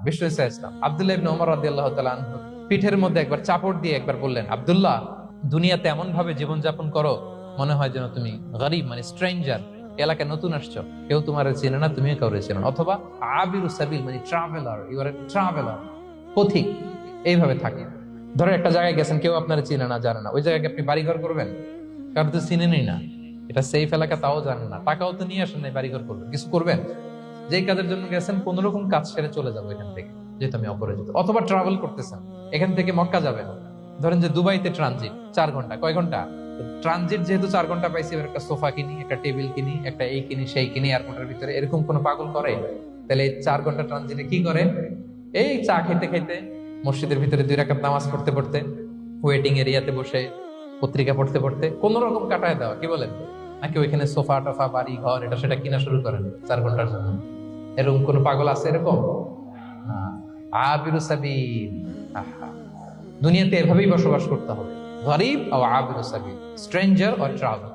বিষ্ণু ইসলাম আব্দুল্লাহ ইবনে ওমর রাদিয়াল্লাহু তাআলা আনহু পিঠের মধ্যে একবার চাপড় দিয়ে একবার বললেন, আব্দুল্লাহ, দুনিয়াতে এমন ভাবে জীবনযাপন করো মনে হয় যেন তুমি গরিব, মানে স্ট্রেঞ্জার, এলাকায় নতুন আসছো, কেউ তোমার চেনে না, তুমিও কাউরে চেনো না। অথবা আবিরু সাবিল, মানে traveller, you are a traveller, পথিক, এইভাবে থাকে। ধরো একটা জায়গায় গেছেন, কেউ আপনার চিনে না, জানে না, ওই জায়গায় আপনি বাড়িঘর করবেন? কারণ তো চিনেনই না, এটা সেফ এলাকা, তাও জানেন না, টাকাও তো নিয়ে আসেন নাই বাড়িঘর করবেন, কিছু করবেন? যেই কাজের জন্য গেছেন কোন রকম কাজ সেরে চলে যাবো এখান থেকে, যেহেতু আমি অপরিচিত। অথবা ট্রাভেল করতেছেন, এখান থেকে মক্কা যাবেন, ধরেন যে দুবাইতে ট্রানজিট 4 ঘন্টা, কয় ঘন্টা ট্রানজিট, যেহেতু 4 ঘন্টা পাইছি, এবার একটা সোফা কিনি, একটা টেবিল কিনি, একটা এই কিনি সেই কিনি এয়ারপোর্টের ভিতরে, এরকম কোন পাগল করে? তাহলে এই 4 ঘন্টা ট্রানজিটে কি করে? এই চা খেতে খেতে, মসজিদের ভিতরে 2 রাকাত নামাজ পড়তে পড়তে, ওয়েটিং এরিয়াতে বসে পত্রিকা পড়তে পড়তে কোন রকম কাটায় দেওয়া, কি বলেন? নাকি ওইখানে সোফা টোফা, বাড়ি ঘর, এটা সেটা কিনা শুরু করেন 4 ঘন্টার জন্য? এরকম কোন পাগল আছে এরকম? না। আবিরু সাবিল। আহা, দুনিয়াতে এভাবেই বসবাস করতে হবে, গরিব ও আবিরু সাবিল, স্ট্রেঞ্জার অর ট্রাভেল।